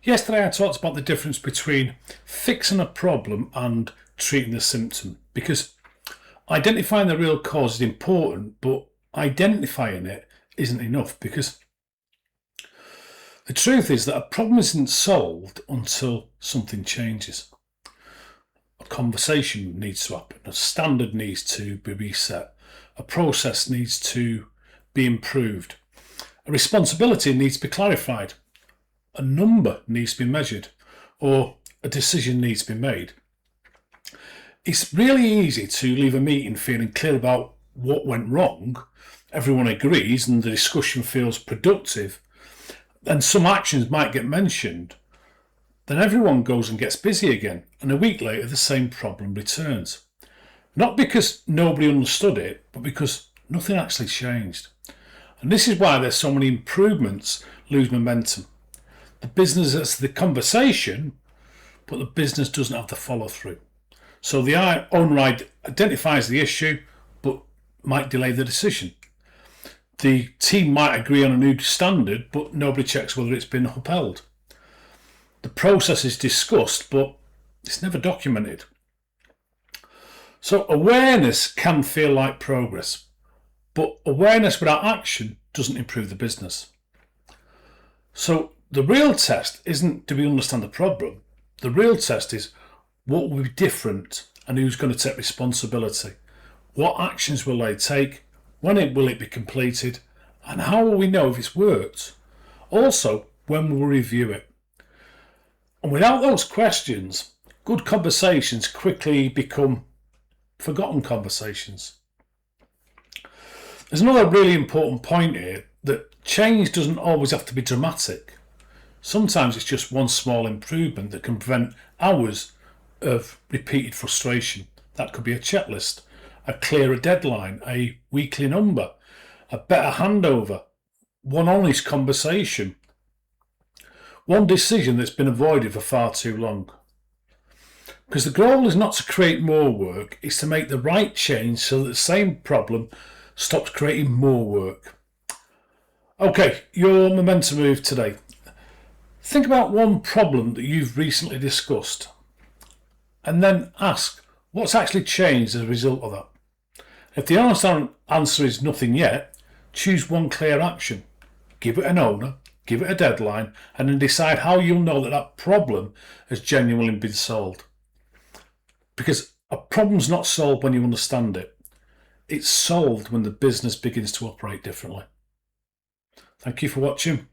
Yesterday I talked about the difference between fixing a problem and treating the symptom, because identifying the real cause is important, but identifying it isn't enough, because the truth is that a problem isn't solved until something changes. A conversation needs to happen, a standard needs to be reset, a process needs to be improved, a responsibility needs to be clarified, a number needs to be measured, or a decision needs to be made. It's really easy to leave a meeting feeling clear about what went wrong, everyone agrees and the discussion feels productive, and some actions might get mentioned. Then everyone goes and gets busy again, and a week later the same problem returns. Not because nobody understood it, but because nothing actually changed. And this is why there's so many improvements lose momentum. The business has the conversation, but the business doesn't have the follow through. So the owner identifies the issue, but might delay the decision. The team might agree on a new standard, but nobody checks whether it's been upheld. The process is discussed, but it's never documented. So awareness can feel like progress, but awareness without action doesn't improve the business. So the real test isn't do we understand the problem. The real test is what will be different and who's going to take responsibility. What actions will they take? When will it be completed? And how will we know if it's worked? Also, when will we review it? And without those questions, good conversations quickly become forgotten conversations. There's another really important point here, that change doesn't always have to be dramatic. Sometimes it's just one small improvement that can prevent hours of repeated frustration. That could be a checklist, a clearer deadline, a weekly number, a better handover, one honest conversation, one decision that's been avoided for far too long. Because the goal is not to create more work, it's to make the right change so that the same problem stops creating more work. Okay, your momentum move today. Think about one problem that you've recently discussed and then ask what's actually changed as a result of that. If the honest answer is nothing yet, choose one clear action. Give it an owner, give it a deadline, and then decide how you'll know that that problem has genuinely been solved. Because a problem's not solved when you understand it. It's solved when the business begins to operate differently. Thank you for watching.